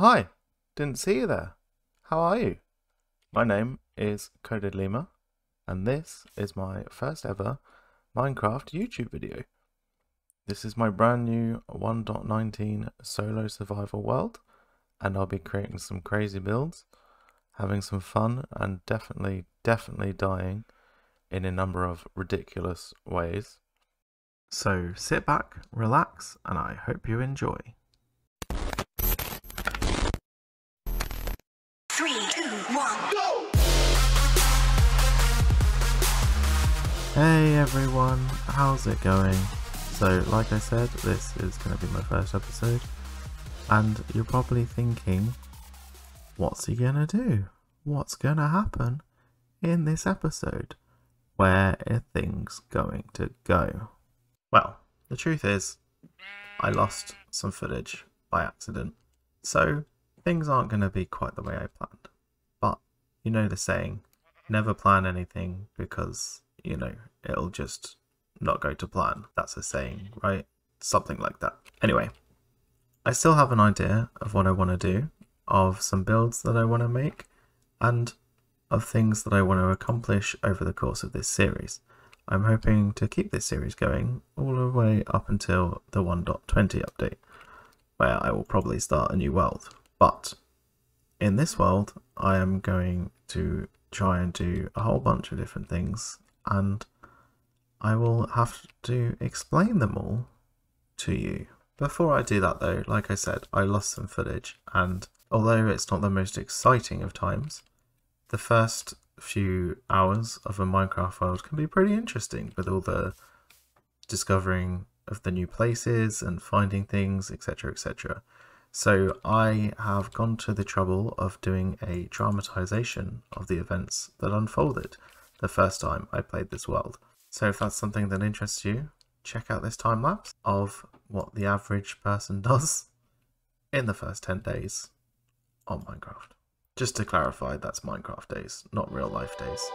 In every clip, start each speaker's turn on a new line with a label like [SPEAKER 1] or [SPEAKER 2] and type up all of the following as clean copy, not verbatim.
[SPEAKER 1] Hi, didn't see you there. How are you? My name is Coded Lima, and this is my first ever Minecraft YouTube video. This is my brand new 1.19 solo survival world, and I'll be creating some crazy builds, having some fun, and definitely dying in a number of ridiculous ways. So sit back, relax, and I hope you enjoy.
[SPEAKER 2] 3, 2, 1, go!
[SPEAKER 1] Hey everyone, how's it going? So like I said, this is going to be my first episode, and you're probably thinking, what's he gonna do? What's gonna happen in this episode? Where are things going to go? Well, the truth is, I lost some footage by accident, so things aren't going to be quite the way I planned. But you know the saying, never plan anything because, it'll just not go to plan. That's a saying, right? Something like that. Anyway, I still have an idea of what I want to do, of some builds that I want to make, and of things that I want to accomplish over the course of this series. I'm hoping to keep this series going all the way up until the 1.20 update, where I will probably start a new world. But in this world, I am going to try and do a whole bunch of different things, and I will have to explain them all to you. Before I do that though, like I said, I lost some footage, and although it's not the most exciting of times, the first few hours of a Minecraft world can be pretty interesting with all the discovering of the new places and finding things, etc, etc. So I have gone to the trouble of doing a dramatization of the events that unfolded the first time I played this world. So if that's something that interests you, check out this time lapse of what the average person does in the first 10 days on Minecraft. Just to clarify, that's Minecraft days, not real life days.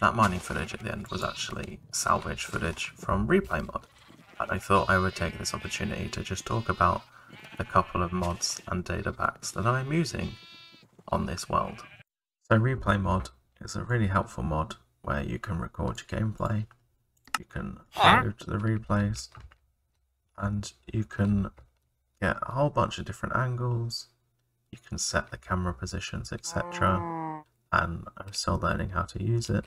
[SPEAKER 1] That mining footage at the end was actually salvage footage from Replay Mod, and I thought I would take this opportunity to just talk about a couple of mods and data packs that I'm using on this world. So Replay Mod is a really helpful mod where you can record your gameplay, you can load the replays, and you can get a whole bunch of different angles, you can set the camera positions, etc. And I'm still learning how to use it,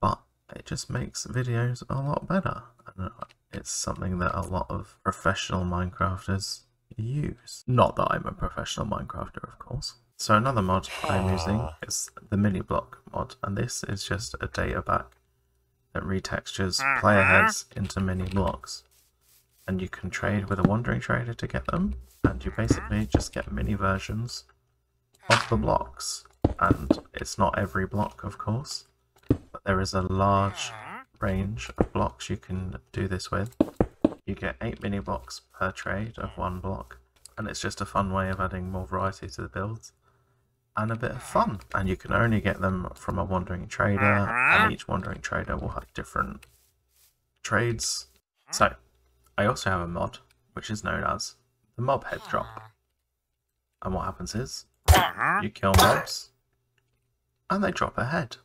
[SPEAKER 1] but it just makes videos a lot better. And it's something that a lot of professional Minecrafters use. Not that I'm a professional Minecrafter, of course. So another mod I'm using is the mini block mod, and this is just a data pack that retextures player heads into mini blocks. And you can trade with a wandering trader to get them, and you basically just get mini versions of the blocks. And it's not every block, of course, but there is a large range of blocks you can do this with. You get 8 mini blocks per trade of one block, and it's just a fun way of adding more variety to the builds and a bit of fun. And you can only get them from a wandering trader, and each wandering trader will have different trades. So I also have a mod which is known as the mob head drop, and what happens is you kill mobs and they drop a head.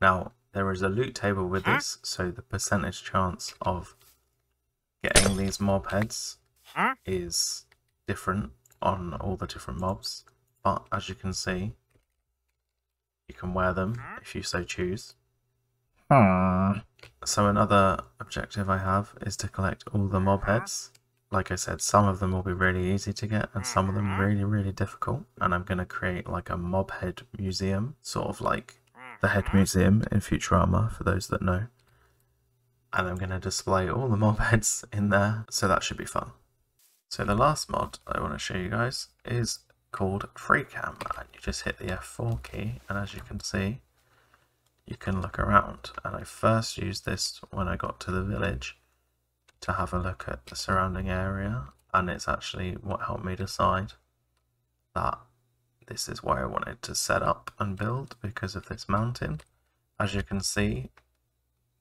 [SPEAKER 1] Now there is a loot table with this, so the percentage chance of getting these mob heads is different on all the different mobs, but as you can see, you can wear them if you so choose. So another objective I have is to collect all the mob heads. Like I said, some of them will be really easy to get and some of them really difficult, and I'm going to create like a mob head museum, sort of like the head museum in Futurama for those that know, and I'm going to display all the mob heads in there, so that should be fun. So the last mod I want to show you guys is called FreeCam, and you just hit the F4 key, and as you can see you can look around. And I first used this when I got to the village to have a look at the surrounding area, and it's actually what helped me decide that this is where I wanted to set up and build because of this mountain. As you can see,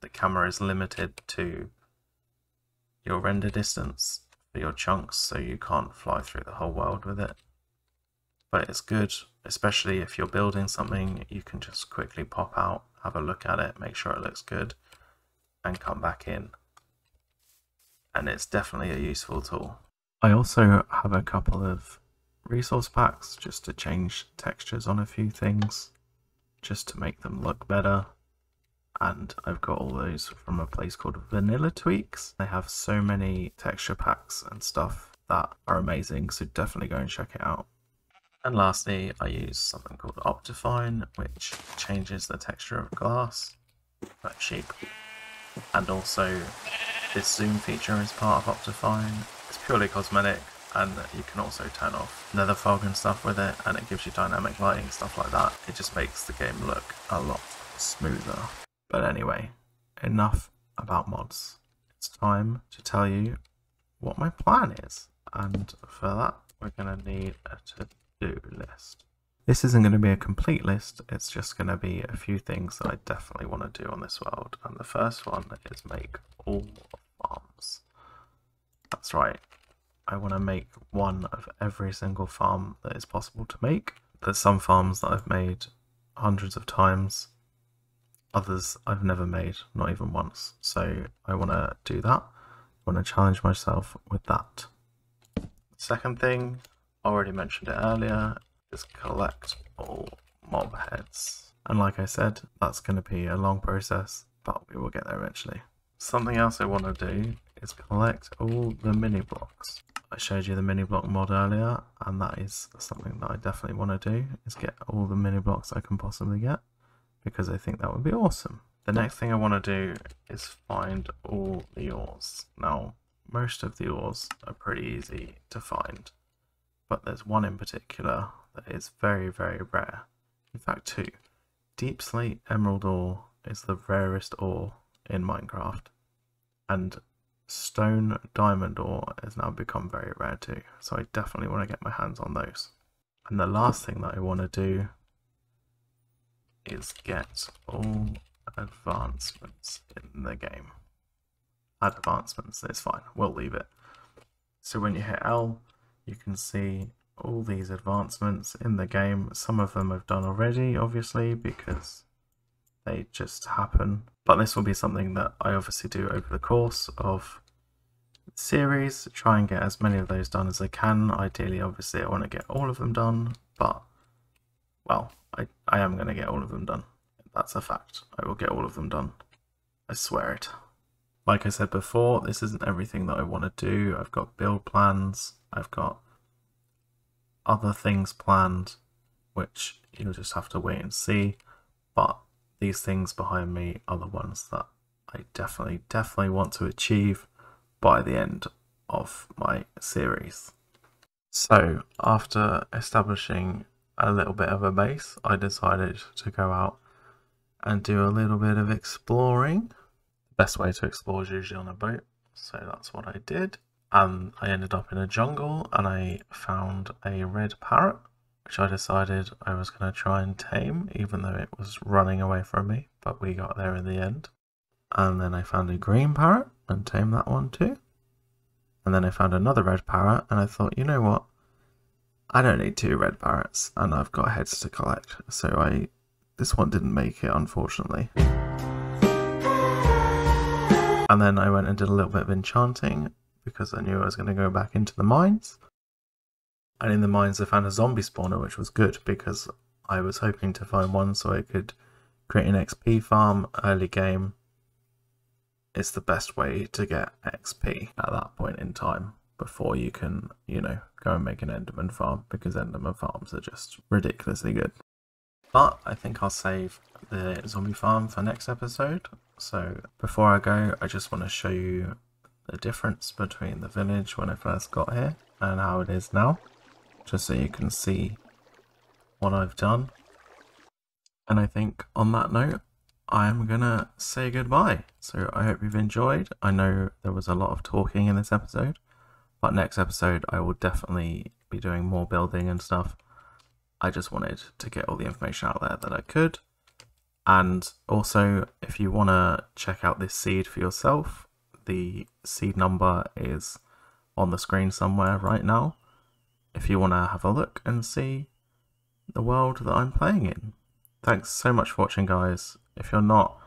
[SPEAKER 1] the camera is limited to your render distance for your chunks, so you can't fly through the whole world with it. But it's good, especially if you're building something, you can just quickly pop out, have a look at it, make sure it looks good, and come back in. And it's definitely a useful tool. I also have a couple of resource packs just to change textures on a few things, just to make them look better. And I've got all those from a place called Vanilla Tweaks. They have so many texture packs and stuff that are amazing, so definitely go and check it out. And lastly, I use something called Optifine, which changes the texture of glass, like sheep. And also, this zoom feature is part of Optifine. It's purely cosmetic, and you can also turn off nether fog and stuff with it, and it gives you dynamic lighting, stuff like that. It just makes the game look a lot smoother. But anyway, enough about mods. It's time to tell you what my plan is, and for that we're going to need a to-do list. This isn't going to be a complete list, it's just going to be a few things that I definitely want to do on this world, and the first one is make all farms. That's right, I want to make one of every single farm that is possible to make. There's some farms that I've made hundreds of times, others I've never made, not even once, so I want to do that. I want to challenge myself with that. Second thing, I already mentioned it earlier, is collect all mob heads. And like I said, that's going to be a long process, but we will get there eventually. Something else I want to do is collect all the mini blocks. I showed you the mini block mod earlier, and that is something that I definitely want to do, is get all the mini blocks I can possibly get, because I think that would be awesome. The next thing I want to do is find all the ores. Now, most of the ores are pretty easy to find, but there's one in particular that is very rare. In fact, two. Deep slate emerald ore is the rarest ore in Minecraft, and stone diamond ore has now become very rare too, so I definitely want to get my hands on those. And the last thing that I want to do is get all advancements in the game. Add advancements, it's fine, we'll leave it. So when you hit L, you can see all these advancements in the game. Some of them I've done already, obviously, because they just happen. But this will be something that I obviously do over the course of the series. Try and get as many of those done as I can. Ideally, obviously, I want to get all of them done, but, well, I am going to get all of them done. That's a fact. I will get all of them done. I swear it. Like I said before, this isn't everything that I want to do. I've got build plans. I've got other things planned, which you'll just have to wait and see. But these things behind me are the ones that I definitely want to achieve by the end of my series. So after establishing a little bit of a base, I decided to go out and do a little bit of exploring. The best way to explore is usually on a boat, so that's what I did. And I ended up in a jungle and I found a red parrot, which I decided I was going to try and tame, even though it was running away from me, but we got there in the end. And then I found a green parrot and tamed that one too. And then I found another red parrot and I thought, you know what? I don't need 2 red parrots and I've got heads to collect. So this one didn't make it, unfortunately. And then I went and did a little bit of enchanting because I knew I was going to go back into the mines. And in the mines I found a zombie spawner, which was good because I was hoping to find one so I could create an XP farm early game. It's the best way to get XP at that point in time before you can, you know, go and make an Enderman farm, because Enderman farms are just ridiculously good. But I think I'll save the zombie farm for next episode. So before I go, I just want to show you the difference between the village when I first got here and how it is now, just so you can see what I've done. And I think on that note, I'm gonna say goodbye. So I hope you've enjoyed. I know there was a lot of talking in this episode, but next episode I will definitely be doing more building and stuff. I just wanted to get all the information out there that I could. And also, if you want to check out this seed for yourself, the seed number is on the screen somewhere right now. If you want to have a look and see the world that I'm playing in. Thanks so much for watching, guys. If you're not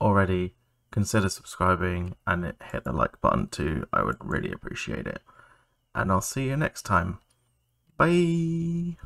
[SPEAKER 1] already, consider subscribing and hit the like button too. I would really appreciate it. And I'll see you next time. Bye!